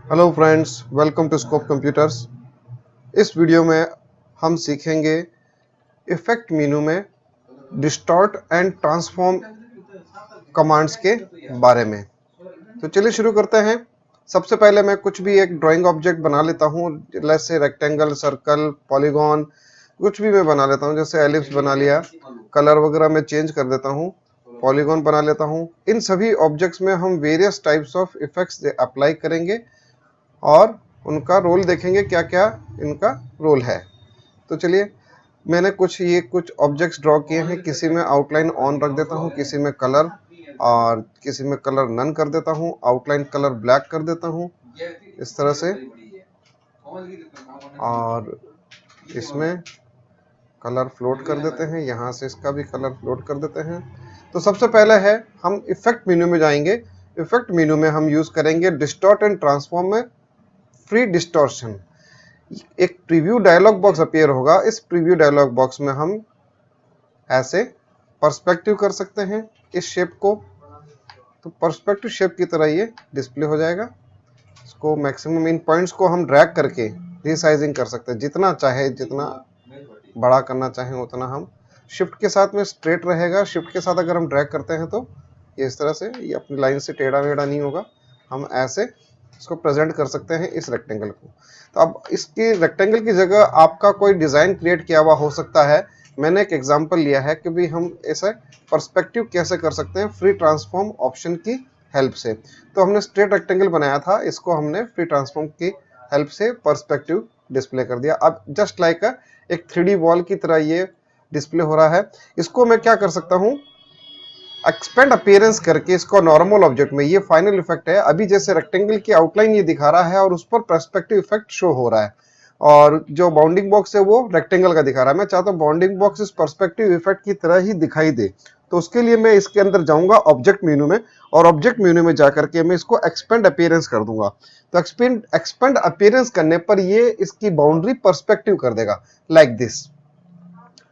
Hello friends, welcome to Scope Computers. इस video में हम सीखेंगे इफेक्ट मेनू में डिस्टॉर्ट एंड ट्रांसफॉर्म कमांड्स के बारे में। तो चलिए शुरू करते हैं। सबसे पहले मैं कुछ भी एक ड्राइंग ऑब्जेक्ट बना लेता हूँ, जैसे रेक्टेंगल, सर्कल, पॉलीगॉन, कुछ भी मैं बना लेता हूँ। जैसे एलिप्स बना लिया, कलर वगैरह मैं चेंज कर देता हूँ, पॉलीगॉन बना लेता हूँ। इन सभी ऑब्जेक्ट्स में हम various types of effects apply करेंगे और उनका रोल देखेंगे, क्या क्या इनका रोल है। तो चलिए, मैंने कुछ ऑब्जेक्ट्स ड्रॉ किए हैं। किसी में आउटलाइन ऑन रख देता हूँ, किसी में कलर, और किसी में कलर नन कर देता हूँ, आउटलाइन कलर ब्लैक कर देता हूँ इस तरह से, और इसमें कलर फ्लोट कर देते हैं। यहाँ से इसका भी कलर फ्लोट कर देते हैं। तो सबसे पहले है, हम इफेक्ट मेन्यू में जाएंगे। इफेक्ट मेन्यू में हम यूज करेंगे डिस्टॉर्ट एंड ट्रांसफॉर्म में फ्री डिस्टॉर्शन। एक प्रीव्यू डायलॉग बॉक्स अपीयर होगा। इस प्रीव्यू डायलॉग बॉक्स में हम ऐसे पर्सपेक्टिव कर सकते हैं इस शेप को। तो पर्सपेक्टिव शेप की तरह ये डिस्प्ले हो जाएगा। इसको मैक्सिमम इन पॉइंट्स को हम ड्रैग करके रीसाइजिंग कर सकते हैं, जितना चाहे, जितना बड़ा करना चाहें उतना हम। शिफ्ट के साथ में स्ट्रेट रहेगा। शिफ्ट के साथ अगर हम ड्रैग करते हैं तो ये इस तरह से, ये अपनी लाइन से टेढ़ा मेढ़ा नहीं होगा। हम ऐसे इसको प्रेजेंट कर सकते हैं इस रेक्टेंगल को। तो अब इसकी रेक्टेंगल की जगह आपका कोई डिजाइन क्रिएट किया हुआ हो सकता है। मैंने एक एग्जांपल लिया है कि भी हम ऐसे पर्सपेक्टिव कैसे कर सकते हैं फ्री ट्रांसफॉर्म ऑप्शन की हेल्प से। तो हमने स्ट्रेट रेक्टेंगल बनाया था, इसको हमने फ्री ट्रांसफॉर्म की हेल्प से पर्सपेक्टिव डिस्प्ले कर दिया। अब जस्ट लाइक एक 3D वॉल की तरह ये डिस्प्ले हो रहा है। इसको मैं क्या कर सकता हूँ, एक्सपेंड अपीयरेंस करके इसको नॉर्मल ऑब्जेक्ट में, ये फाइनल इफेक्ट है। अभी जैसे रेक्टेंगल की आउटलाइन ये दिखा रहा है और उस पर पर्सपेक्टिव इफेक्ट शो हो रहा है, और जो बाउंडिंग बॉक्स है वो रेक्टेंगल का दिखा रहा है। मैं चाहता हूँ बाउंडिंग बॉक्स इस पर्सपेक्टिव इफेक्ट की तरह ही दिखाई दे। तो उसके लिए मैं इसके अंदर जाऊंगा ऑब्जेक्ट मेन्यू में, और ऑब्जेक्ट मेन्यू में जाकर के मैं इसको एक्सपेंड अपीयरेंस कर दूंगा। तो एक्सपेंड अपीयरेंस करने पर ये इसकी बाउंड्री पर्सपेक्टिव कर देगा, लाइक दिस।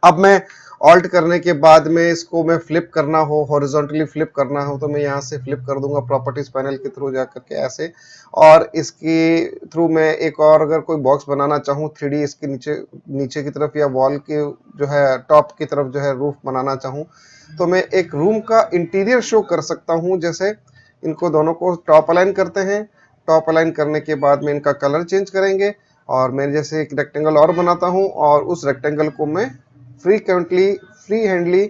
अब मैं ऑल्ट करने के बाद में इसको मैं फ्लिप करना हो, हॉरिजॉन्टली फ्लिप करना हो, तो मैं यहाँ से फ्लिप कर दूंगा प्रॉपर्टीज पैनल के थ्रू जाकर के ऐसे। और इसके थ्रू मैं एक और अगर कोई बॉक्स बनाना चाहूँ 3D, इसके नीचे नीचे की तरफ या वॉल के जो है टॉप की तरफ जो है रूफ बनाना चाहूँ, तो मैं एक रूम का इंटीरियर शो कर सकता हूँ। जैसे इनको दोनों को टॉप अलाइन करते हैं। टॉप अलाइन करने के बाद में इनका कलर चेंज करेंगे, और मैं जैसे एक रेक्टेंगल और बनाता हूँ, और उस रेक्टेंगल को मैं फ्री हैंडली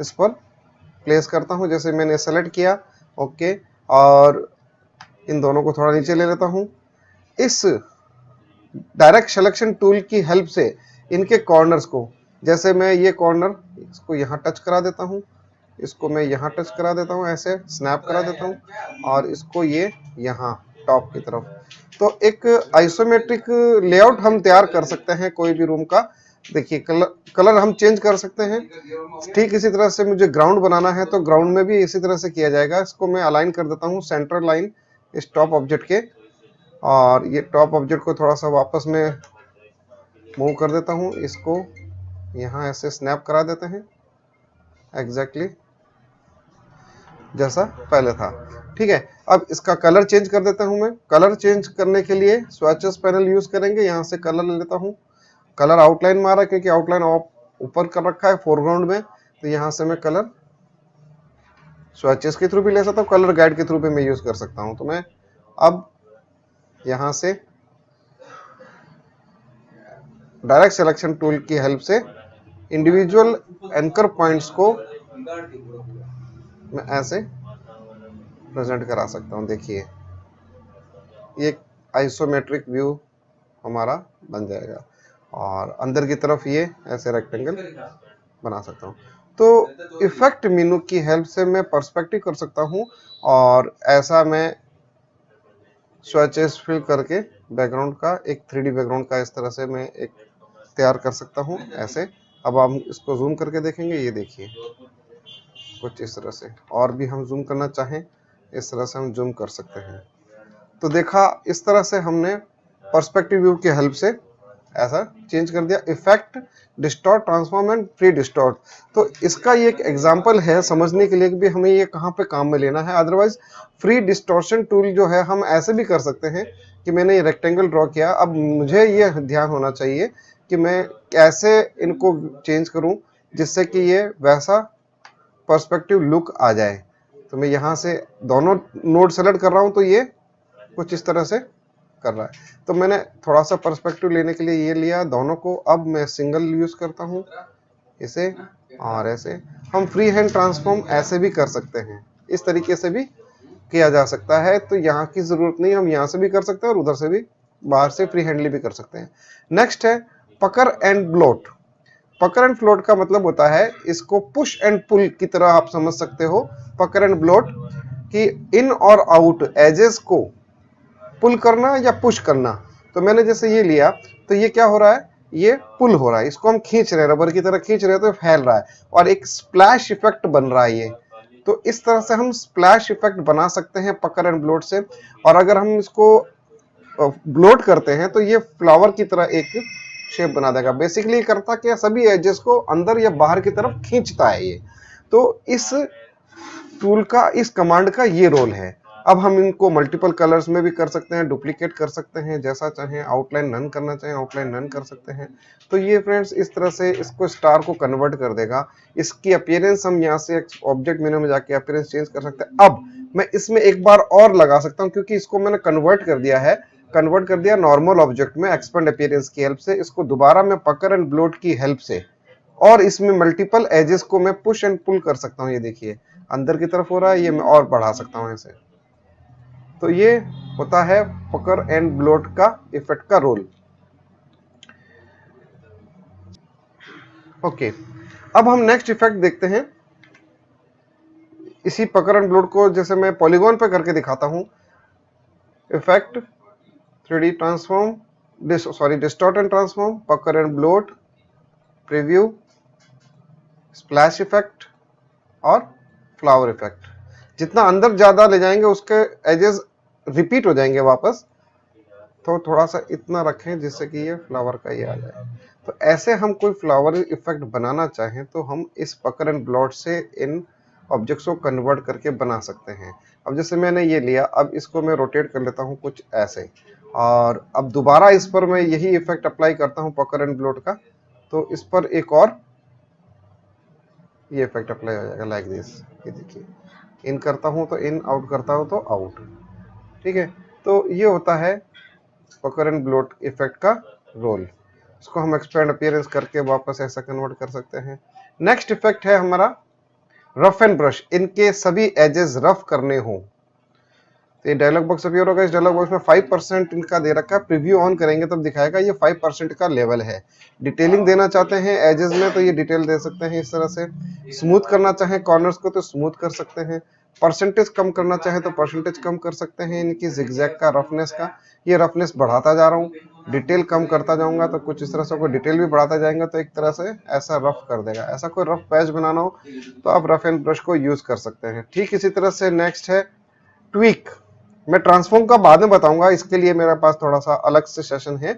इस पर प्लेस करता हूं। जैसे मैंने सेलेक्ट किया, ओके, और इन दोनों को थोड़ा नीचे ले लेता हूं। इस डायरेक्ट सिलेक्शन टूल की हेल्प से इनके कॉर्नर्स को, जैसे मैं ये कॉर्नर इसको यहाँ टच करा देता हूँ, इसको मैं यहाँ टच करा देता हूँ, ऐसे स्नैप करा देता हूँ, और इसको ये यहाँ टॉप की तरफ। तो एक आइसोमेट्रिक लेआउट हम तैयार कर सकते हैं कोई भी रूम का। देखिए, कलर हम चेंज कर सकते हैं। ठीक इसी तरह से मुझे ग्राउंड बनाना है तो ग्राउंड में भी इसी तरह से किया जाएगा। इसको मैं अलाइन कर देता हूँ सेंटर लाइन इस टॉप ऑब्जेक्ट के, और ये टॉप ऑब्जेक्ट को थोड़ा सा वापस में मूव कर देता हूँ। इसको यहाँ ऐसे स्नैप करा देते हैं, एग्जैक्टली जैसा पहले था। ठीक है, अब इसका कलर चेंज कर देता हूं। मैं कलर चेंज करने के लिए स्वैचेस पैनल यूज करेंगे। यहाँ से कलर ले लेता हूँ। कलर आउटलाइन मारा, क्योंकि आउटलाइन ऊपर कर रखा है फोरग्राउंड में, तो यहाँ से मैं कलर स्वैचेस के थ्रू भी ले सकता हूँ, कलर गाइड के थ्रू भी मैं यूज कर सकता हूँ। तो मैं अब यहाँ से डायरेक्ट सिलेक्शन टूल की हेल्प से इंडिविजुअल एंकर पॉइंट्स को मैं ऐसे प्रेजेंट करा सकता हूँ। देखिए, ये आइसोमेट्रिक व्यू हमारा बन जाएगा, और अंदर की तरफ ये ऐसे रेक्टेंगल बना सकता हूँ। तो इफेक्ट मेनू की हेल्प से मैं पर्सपेक्टिव कर सकता हूँ, और ऐसा मैं स्वैचेस फिल करके बैकग्राउंड का, एक 3D बैकग्राउंड का इस तरह से मैं एक तैयार कर सकता हूँ ऐसे। अब हम इसको जूम करके देखेंगे। ये देखिए, कुछ इस तरह से, और भी हम जूम करना चाहें इस तरह से हम जूम कर सकते हैं। तो देखा, इस तरह से हमने पर्सपेक्टिव व्यू की हेल्प से ऐसा चेंज कर दिया। Effect, distort, transform and free distort. तो इसका ये एक एग्जांपल है समझने के लिए कि भी हमें ये कहाँ पे काम में लेना है। अदरवाइज फ्री डिस्टॉर्शन टूल जो है हम ऐसे भी कर सकते हैं कि मैंने ये रेक्टेंगल ड्रॉ किया, अब मुझे ये ध्यान होना चाहिए कि मैं कैसे इनको चेंज करूं जिससे कि ये वैसा पर्सपेक्टिव लुक आ जाए। तो मैं यहाँ से दोनों नोड सेलेक्ट कर रहा हूँ तो ये कुछ इस तरह से कर रहा है। तो मैंने थोड़ा सा पर्सपेक्टिव लेने के लिए ये लिया दोनों को। अब मैं सिंगल यूज करता हूँ इसे और ऐसे। हम फ्री हैंड ट्रांसफॉर्म ऐसे भी कर सकते हैं, इस तरीके से भी किया जा सकता है। तो यहाँ की जरूरत नहीं, हम यहाँ से भी कर सकते हैं और उधर से भी बाहर से फ्री हैंडली भी कर सकते हैं। नेक्स्ट है पकड़ एंड ब्लोट। पकड़ एंड फ्लोट का मतलब होता है, इसको पुश एंड पुल की तरह आप समझ सकते हो। पकड़ एंड ब्लोट कि इन और आउट एजेस को पुल करना या पुश करना। तो मैंने जैसे ये लिया तो ये क्या हो रहा है, ये पुल हो रहा है, इसको हम खींच रहे हैं, रबर की तरह खींच रहे हैं तो फैल रहा है और एक स्प्लैश इफेक्ट बन रहा है ये। तो इस तरह से हम स्प्लैश इफेक्ट बना सकते हैं पकड़ एंड ब्लोट से। और अगर हम इसको ब्लोट करते हैं तो ये फ्लावर की तरह एक शेप बना देगा। बेसिकली करता क्या, सभी एजेस को अंदर या बाहर की तरफ खींचता है ये। तो इस टूल का, इस कमांड का ये रोल है। अब हम इनको मल्टीपल कलर्स में भी कर सकते हैं, डुप्लीकेट कर सकते हैं, जैसा चाहें। आउटलाइन नन करना चाहें आउटलाइन नन कर सकते हैं। तो ये फ्रेंड्स इस तरह से इसको स्टार को कन्वर्ट कर देगा। इसकी अपीयरेंस हम यहाँ से ऑब्जेक्ट मेनू में जाके अपीयरेंस चेंज कर सकते हैं। अब मैं इसमें एक बार और लगा सकता हूँ क्योंकि इसको मैंने कन्वर्ट कर दिया है, कन्वर्ट कर दिया नॉर्मल ऑब्जेक्ट में एक्सपेंड अपीयरेंस की हेल्प से। इसको दोबारा मैं पकड़ एंड ब्लोट की हेल्प से और इसमें मल्टीपल एजेस को मैं पुश एंड पुल कर सकता हूँ। ये देखिए अंदर की तरफ हो रहा है, ये मैं और बढ़ा सकता हूँ ऐसे। तो ये होता है पकड़ एंड ब्लोट का इफेक्ट का रोल। ओके, अब हम नेक्स्ट इफेक्ट देखते हैं। इसी पकड़ एंड ब्लोट को जैसे मैं पॉलीगॉन पे करके दिखाता हूं। Effect 3D transform, distort and transform, pucker and bloat, preview, splash effect और फ्लावर इफेक्ट। जितना अंदर ज्यादा ले जाएंगे उसके एजेस रिपीट हो जाएंगे वापस। तो थोड़ा सा इतना रखें जिससे कि ये फ्लावर का ये आ जाए। तो ऐसे हम कोई फ्लावर इफेक्ट बनाना चाहें तो हम इस पकड़ एंड ब्लोट से इन ऑब्जेक्ट्स को कन्वर्ट करके बना सकते हैं। अब जैसे मैंने ये लिया, अब इसको मैं रोटेट कर लेता हूँ कुछ ऐसे, और अब दोबारा इस पर मैं यही इफेक्ट अप्लाई करता हूँ पकड़ एंड ब्लोट का। तो इस पर एक और ये इफेक्ट अप्लाई हो जाएगा लाइक दिस। ये देखिए, इन करता हूँ तो इन, आउट करता हूँ तो आउट। ठीक है, तो ये होता है पकड़ एंड ब्लोट इफेक्ट का रोल। इसको हम एक्सपेंड अपीयरेंस करके वापस ऐसा कन्वर्ट कर सकते हैं। नेक्स्ट इफेक्ट है हमारा रफ एंड ब्रश। इनके सभी एजेस रफ करने हो तो ये डायलॉग बॉक्स अपीयर होगा। इस डायलॉग बॉक्स में 5% इनका दे रखा है। प्रीव्यू ऑन करेंगे तब दिखाएगा ये 5% का लेवल है। डिटेलिंग देना चाहते हैं एजेस में तो ये डिटेल दे सकते हैं इस तरह से। स्मूथ करना चाहें कॉर्नर्स को तो स्मूथ कर सकते हैं। परसेंटेज कम करना चाहे तो परसेंटेज कम कर सकते हैं इनकी जिगजैग का, रफनेस का। ये रफनेस बढ़ाता जा रहा हूँ, डिटेल कम करता जाऊंगा तो कुछ इस तरह से, कोई डिटेल भी बढ़ाता जाएंगे तो एक तरह से ऐसा रफ कर देगा। ऐसा कोई रफ पैच बनाना हो तो आप रफ एंड ब्रश को यूज कर सकते हैं। ठीक इसी तरह से नेक्स्ट है ट्वीक। मैं ट्रांसफॉर्म का बाद में बताऊंगा, इसके लिए मेरे पास थोड़ा सा अलग से सेशन है,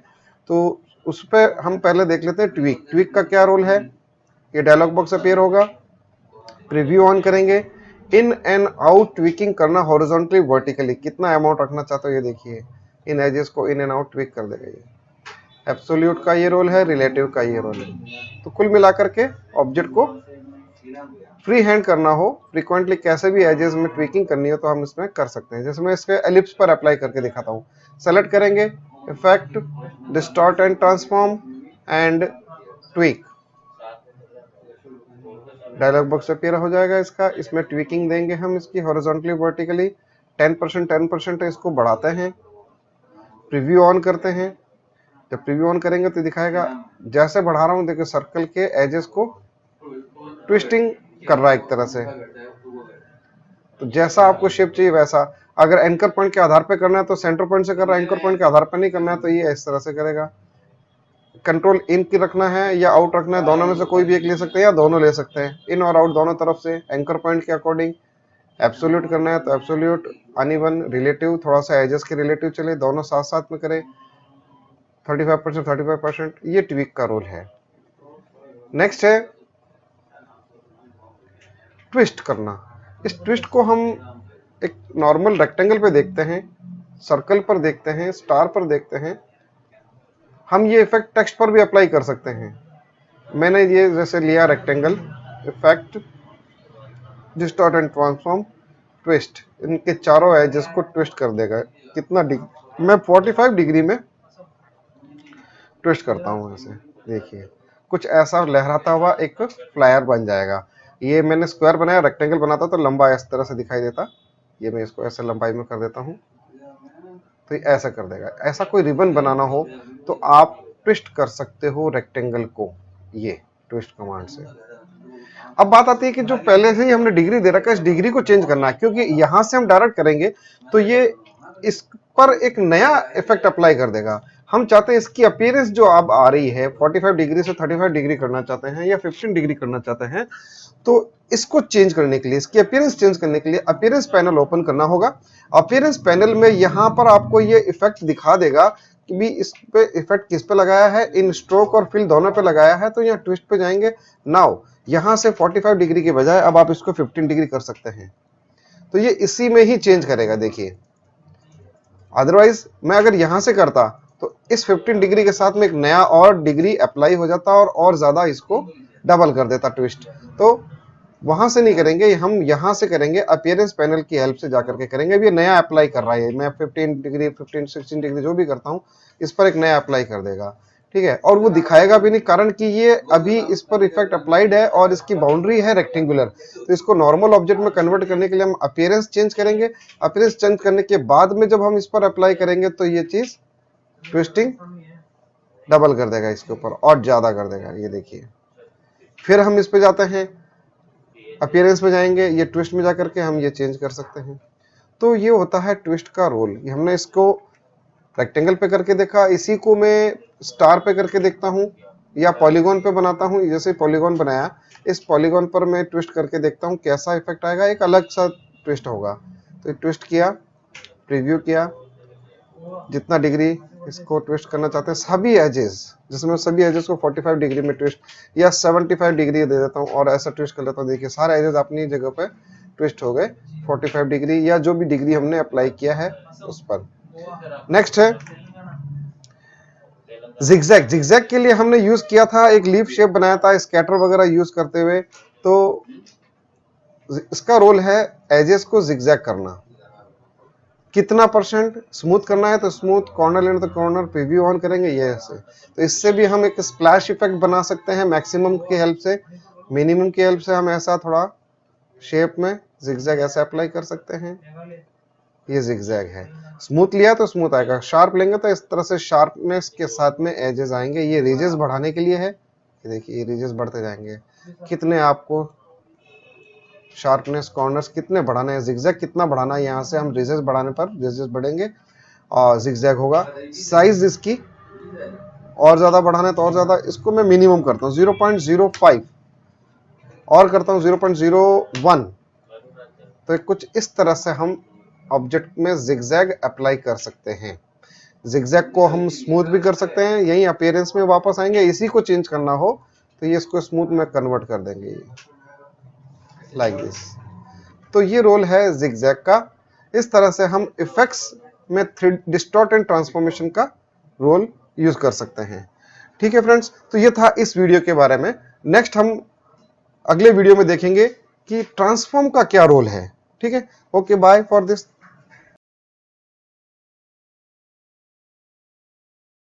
तो उस पर हम पहले देख लेते हैं ट्वीक। ट्वीक का क्या रोल है, ये डायलॉग बॉक्स अपीयर होगा, प्रीव्यू ऑन करेंगे, इन एंड आउट ट्वीकिंग करना हॉरिजॉन्टली वर्टिकली। कितना अमाउंट रखना चाहते हो ये देखिए, इन एजेस को इन एंड आउट ट्वीक कर देगा ये। एब्सोल्यूट का ये रोल है, रिलेटिव का ये रोल है। तो कुल मिलाकर के ऑब्जेक्ट को फ्री हैंड करना हो, फ्रीक्वेंटली कैसे भी एजेस में ट्वीकिंग करनी हो तो हम इसमें कर सकते हैं। जैसे मैं इसके एलिप्स पर अप्लाई करके दिखाता हूँ। सेलेक्ट करेंगे, effect, distort and transform and tweak. Dialog box appear हो जाएगा इसका। इसमें ट्वीकिंग देंगे हम इसकी हॉरिजॉन्टली वर्टिकली। 10% है, इसको बढ़ाते हैं। प्रीव्यू ऑन करते हैं। जब प्रीव्यू ऑन करेंगे तो दिखाएगा, जैसे बढ़ा रहा हूँ देखिए सर्कल के एजेस को ट्विस्टिंग कर रहा है एक तरह से। तो जैसा आपको शेप चाहिए वैसा। अगर एंकर पॉइंट के आधार पे करना है तो सेंटर पॉइंट से कर रहा है, एंकर पॉइंट के आधार पे नहीं करना है तो ये इस तरह से करेगा। कंट्रोल इन की रखना है या आउट रखना है, दोनों में से कोई भी एक ले सकते हैं या दोनों ले सकते हैं, इन और आउट दोनों तरफ से एंकर पॉइंट के अकॉर्डिंग। एब्सोल्यूट करना है तो एब्सोल्यूट, अनइवन, रिलेटिव, थोड़ा सा एजेस के रिलेटिव चले, दोनों साथ साथ में करें। 35%, ये ट्वीक का रोल है। नेक्स्ट है ट्विस्ट करना। इस ट्विस्ट को हम एक नॉर्मल रेक्टेंगल पे देखते हैं। सर्कल पर देखते हैं, स्टार पर देखते हैं, हम ये इफेक्ट टेक्स्ट पर भी अप्लाई कर सकते हैं। मैंने ये जैसे लिया rectangle, effect distort and transform, twist, इनके चारों एजेस को ट्विस्ट कर देगा। कितना डिग्री, मैं 45 डिग्री में ट्विस्ट करता हूँ ऐसे, देखिए कुछ ऐसा लहराता हुआ एक फ्लायर बन जाएगा। ये मैंने स्क्वायर बनाया, रेक्टेंगल बनाता तो लंबा इस तरह से दिखाई देता, ये मैं इसको ऐसे लंबाई में कर देता हूँ तो ये ऐसा कर देगा। ऐसा कोई रिबन बनाना हो तो आप ट्विस्ट कर सकते हो रेक्टेंगल को, ये ट्विस्ट कमांड से। अब बात आती है कि जो पहले से ही हमने डिग्री दे रखा है, इस डिग्री को चेंज करना है, क्योंकि यहां से हम डायरेक्ट करेंगे तो ये इस पर एक नया इफेक्ट अप्लाई कर देगा। हम चाहते हैं इसकी अपीयरेंस जो अब आ रही है 45 डिग्री से 35 डिग्री करना चाहते हैं या 15 डिग्री करना चाहते हैं, तो इसको चेंज करने के लिए, इसकी अपीयरेंस चेंज करने के लिए अपीयरेंस पैनल ओपन करना होगा। अपीयरेंस पैनल में यहां पर आपको ये इफेक्ट दिखा देगा कि भी इस पे इफेक्ट किस पे लगाया है, इन स्ट्रोक और फिल दोनों पे लगाया है, तो यहाँ ट्विस्ट पे जाएंगे। नाउ यहां से 45 डिग्री के बजाय अब आप इसको 15 डिग्री कर सकते हैं, तो ये इसी में ही चेंज करेगा, देखिए। अदरवाइज मैं अगर यहां से करता तो इस 15 डिग्री के साथ में एक नया और डिग्री अप्लाई हो जाता और ज्यादा इसको डबल कर देता ट्विस्ट। तो वहां से नहीं करेंगे, हम यहां से करेंगे, अपीयरेंस पैनल की हेल्प से जाकर के करेंगे। अब ये नया अप्लाई कर रहा है, मैं 15 डिग्री 15 16 डिग्री जो भी करता हूं इस पर एक नया अप्लाई कर देगा, ठीक है। और वो दिखाएगा भी नहीं, कारण कि ये अभी इस पर इफेक्ट अप्लाइड है और इसकी बाउंड्री है रेक्टेंगुलर। तो इसको नॉर्मल ऑब्जेक्ट में कन्वर्ट करने के लिए हम अपीयरेंस चेंज करेंगे। अपीयरेंस चेंज करने के बाद में जब हम इस पर अप्लाई करेंगे तो ये चीज ट्विस्टिंग डबल कर देगा, इसके ऊपर और ज्यादा कर देगा, ये देखिए। फिर हम इस पे जाते हैं, अपीयरेंस में जाएंगे, ये ट्विस्ट में जाकर के हम ये चेंज कर सकते हैं। तो ये होता है ट्विस्ट का रोल। हमने इसको रेक्टेंगल पे करके देखा, इसी को मैं स्टार पे करके देखता हूँ या पॉलीगॉन पे बनाता हूँ। जैसे पॉलीगॉन बनाया, इस पॉलीगॉन पर मैं ट्विस्ट करके देखता हूँ कैसा इफेक्ट आएगा, एक अलग सा ट्विस्ट होगा। तो ट्विस्ट किया, प्रीव्यू किया, जितना डिग्री इसको ट्विस्ट करना चाहते हैं, सभी एजेस, जिसमें सभी एजेस को 45 डिग्री में ट्विस्ट या 75 डिग्री दे देता हूँ और ऐसा ट्विस्ट कर लेता हूँ। देखिए सारे एजेस अपनी जगह पे ट्विस्ट हो गए 45 डिग्री या जो भी डिग्री हमने अप्लाई किया है उस पर। नेक्स्ट है जिगजैग। जिगजैग के लिए हमने यूज किया था, एक लीफ शेप बनाया था स्कैटर वगैरह यूज करते हुए। तो इसका रोल है एजेस को जिगजैग करना। कितना परसेंट स्मूथ करना है तो स्मूथ, कॉर्नर लेना तो कॉर्नर, प्रीव्यू ऑन करेंगे ये ऐसे। तो इससे भी हम एक स्प्लैश इफेक्ट बना सकते हैं मैक्सिमम की हेल्प से। मिनिमम की हेल्प से हम ऐसा थोड़ा शेप में जिगजैग ऐसे अप्लाई कर सकते हैं, ये जिगजैग है। स्मूथ लिया तो स्मूथ आएगा, शार्प लेंगे तो इस तरह से शार्पनेस के साथ में एजेस आएंगे। ये रीजेस बढ़ाने के लिए है, ये देखिए ये रीजेस बढ़ते जाएंगे। कितने आपको शार्पनेस, कॉर्नर्स कितने बढ़ाना है, जिगजैग कितना बढ़ाना है, यहाँ से हम रीजेस बढ़ाने पर रीजेस बढ़ेंगे और जिगजैग होगा। साइज इसकी और ज्यादा बढ़ाना है तो और ज्यादा, इसको मैं मिनिमम करता हूँ 0.05 और करता हूँ 0.01। तो कुछ इस तरह से हम ऑब्जेक्ट में जिगजैग अप्लाई कर सकते हैं। जिगजैग को हम स्मूथ भी कर सकते हैं, यही अपीयरेंस में वापस आएंगे। इसी को चेंज करना हो तो ये इसको स्मूथ में कन्वर्ट कर देंगे लाइक दिस। तो ये रोल है जिगजैग का। इस तरह से हम इफेक्ट्स में डिस्टॉर्ट एंड ट्रांसफॉर्मेशन का रोल यूज कर सकते हैं। ठीक है फ्रेंड्स, तो ये था इस वीडियो के बारे में। नेक्स्ट हम अगले वीडियो में देखेंगे कि ट्रांसफॉर्म का क्या रोल है। ठीक है, ओके, बाय फॉर दिस।